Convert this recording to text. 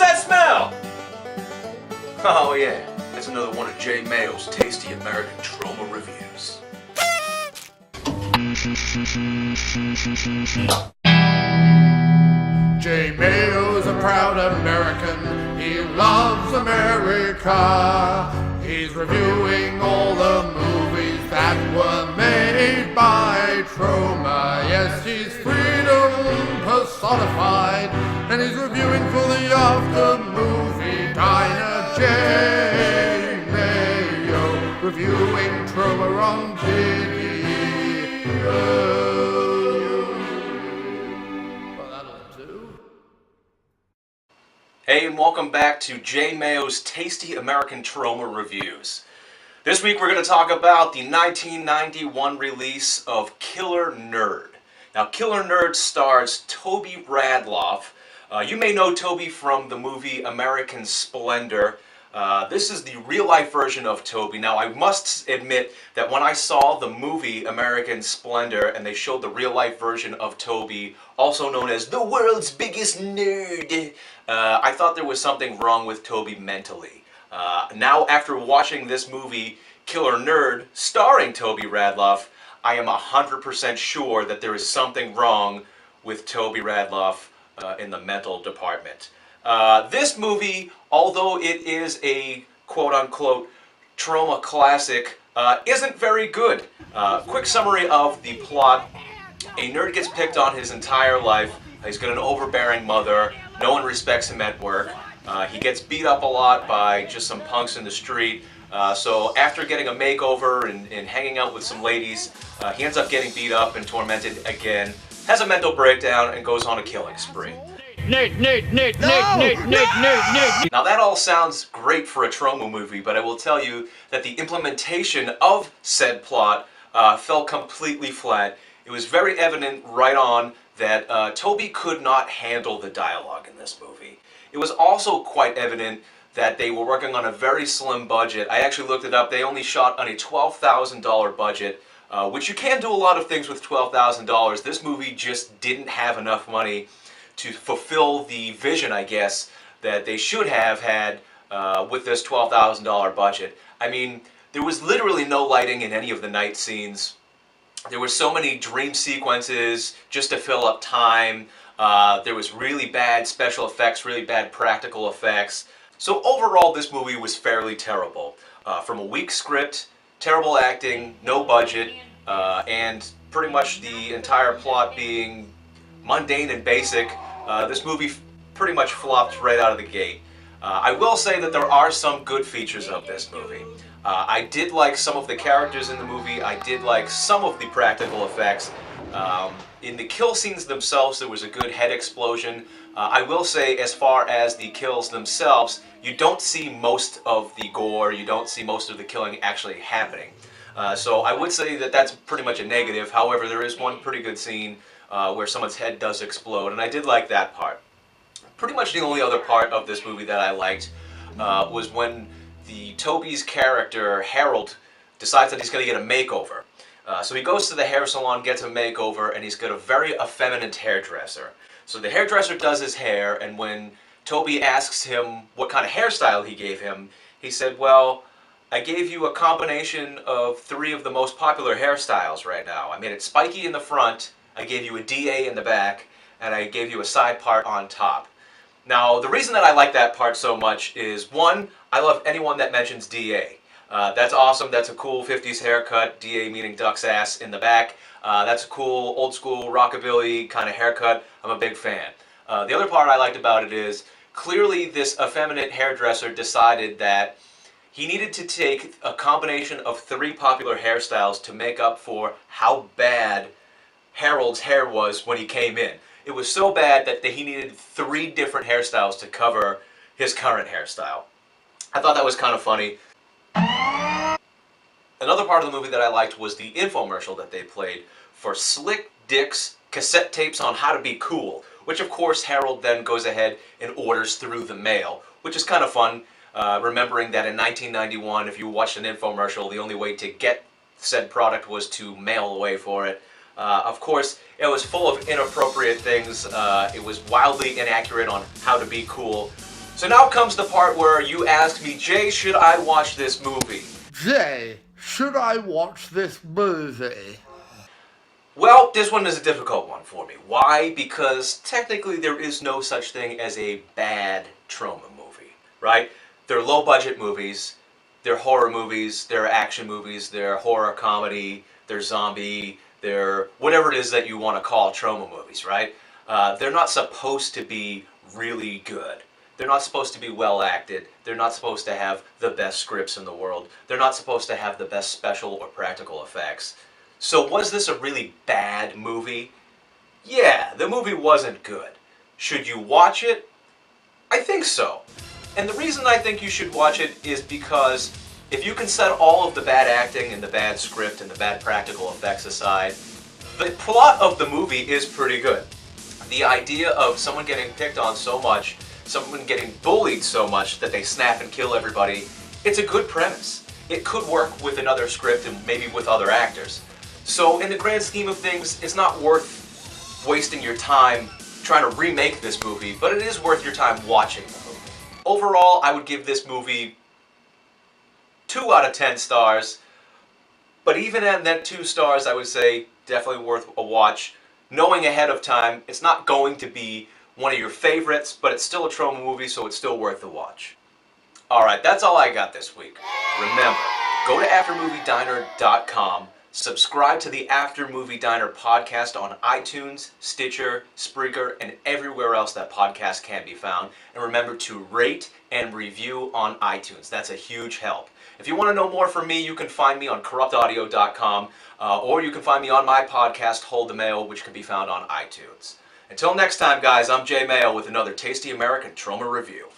that smell? Oh yeah, that's another one of J. Mayo's tasty American Troma reviews. J. Mayo's a proud American. He loves America. He's reviewing all the movies that were made by Troma. Yes, he's freedom personified. And he's reviewing for the After Movie Diner. J. Mayo reviewing Troma on video. Hey, and welcome back to J. Mayo's Tasty American Troma Reviews. This week we're going to talk about the 1991 release of Killer Nerd. Now, Killer Nerd stars Toby Radloff. You may know Toby from the movie American Splendor. This is the real-life version of Toby. Now, I must admit that when I saw the movie American Splendor and they showed the real-life version of Toby, also known as the world's biggest nerd, I thought there was something wrong with Toby mentally. Now, after watching this movie, Killer Nerd, starring Toby Radloff, I am 100% sure that there is something wrong with Toby Radloff in the mental department. This movie, although it is a quote-unquote Troma classic, isn't very good. Quick summary of the plot. A nerd gets picked on his entire life. He's got an overbearing mother. No one respects him at work. He gets beat up a lot by just some punks in the street. So after getting a makeover and hanging out with some ladies, he ends up getting beat up and tormented again, has a mental breakdown, and goes on a killing spree. Now that all sounds great for a Troma movie, but I will tell you that the implementation of said plot fell completely flat. It was very evident right on that Toby could not handle the dialogue in this movie. It was also quite evident that they were working on a very slim budget. I actually looked it up. They only shot on a $12,000 budget, which you can do a lot of things with $12,000. This movie just didn't have enough money to fulfill the vision, I guess, that they should have had with this $12,000 budget. I mean, there was literally no lighting in any of the night scenes. There were so many dream sequences just to fill up time. There was really bad special effects, really bad practical effects. So overall, this movie was fairly terrible. From a weak script, terrible acting, no budget, and pretty much the entire plot being mundane and basic, this movie pretty much flopped right out of the gate. I will say that there are some good features of this movie. I did like some of the characters in the movie. I did like some of the practical effects. In the kill scenes themselves, there was a good head explosion. I will say, as far as the kills themselves, you don't see most of the gore, you don't see most of the killing actually happening. So I would say that that's pretty much a negative. However, there is one pretty good scene where someone's head does explode, and I did like that part. Pretty much the only other part of this movie that I liked was when Toby's character, Harold, decides that he's going to get a makeover. So he goes to the hair salon, gets a makeover, and he's got a very effeminate hairdresser. So the hairdresser does his hair, and when Toby asks him what kind of hairstyle he gave him, he said, well, I gave you a combination of 3 of the most popular hairstyles right now. I made it spiky in the front, I gave you a DA in the back, and I gave you a side part on top. Now, the reason that I like that part so much is, one, I love anyone that mentions DA. That's awesome, that's a cool 50s haircut, DA meaning duck's ass in the back. That's a cool, old school, rockabilly kind of haircut. I'm a big fan. The other part I liked about it is, clearly this effeminate hairdresser decided that he needed to take a combination of 3 popular hairstyles to make up for how bad Harold's hair was when he came in. It was so bad that he needed 3 different hairstyles to cover his current hairstyle. I thought that was kind of funny. Another part of the movie that I liked was the infomercial that they played for Slick Dick's cassette tapes on how to be cool, which of course Harold then goes ahead and orders through the mail, which is kind of fun, remembering that in 1991, if you watched an infomercial, the only way to get said product was to mail away for it. Of course, it was full of inappropriate things. It was wildly inaccurate on how to be cool. So now comes the part where you ask me, Jay, should I watch this movie? Jay, should I watch this movie? Well, this one is a difficult one for me. Why? Because technically there is no such thing as a bad Troma movie, right? They're low-budget movies, they're horror movies, they're action movies, they're horror comedy, they're zombie, they're whatever it is that you want to call Troma movies, right? They're not supposed to be really good. They're not supposed to be well acted. They're not supposed to have the best scripts in the world. They're not supposed to have the best special or practical effects. So was this a really bad movie? Yeah, the movie wasn't good. Should you watch it? I think so. And the reason I think you should watch it is because if you can set all of the bad acting and the bad script and the bad practical effects aside, the plot of the movie is pretty good. The idea of someone getting picked on so much, someone getting bullied so much that they snap and kill everybody, it's a good premise. It could work with another script and maybe with other actors. So in the grand scheme of things, it's not worth wasting your time trying to remake this movie, but it is worth your time watching the movie. Overall, I would give this movie 2 out of 10 stars, but even at that 2 stars, I would say definitely worth a watch. Knowing ahead of time, it's not going to be one of your favorites, but it's still a Troma movie, so it's still worth the watch. Alright, that's all I got this week. Remember, go to aftermoviediner.com, subscribe to the After Movie Diner podcast on iTunes, Stitcher, Spreaker, and everywhere else that podcast can be found. And remember to rate and review on iTunes. That's a huge help. If you want to know more from me, you can find me on corruptaudio.com, or you can find me on my podcast, Hold the Mayo, which can be found on iTunes. Until next time, guys, I'm Jay Mayo with another tasty American Troma review.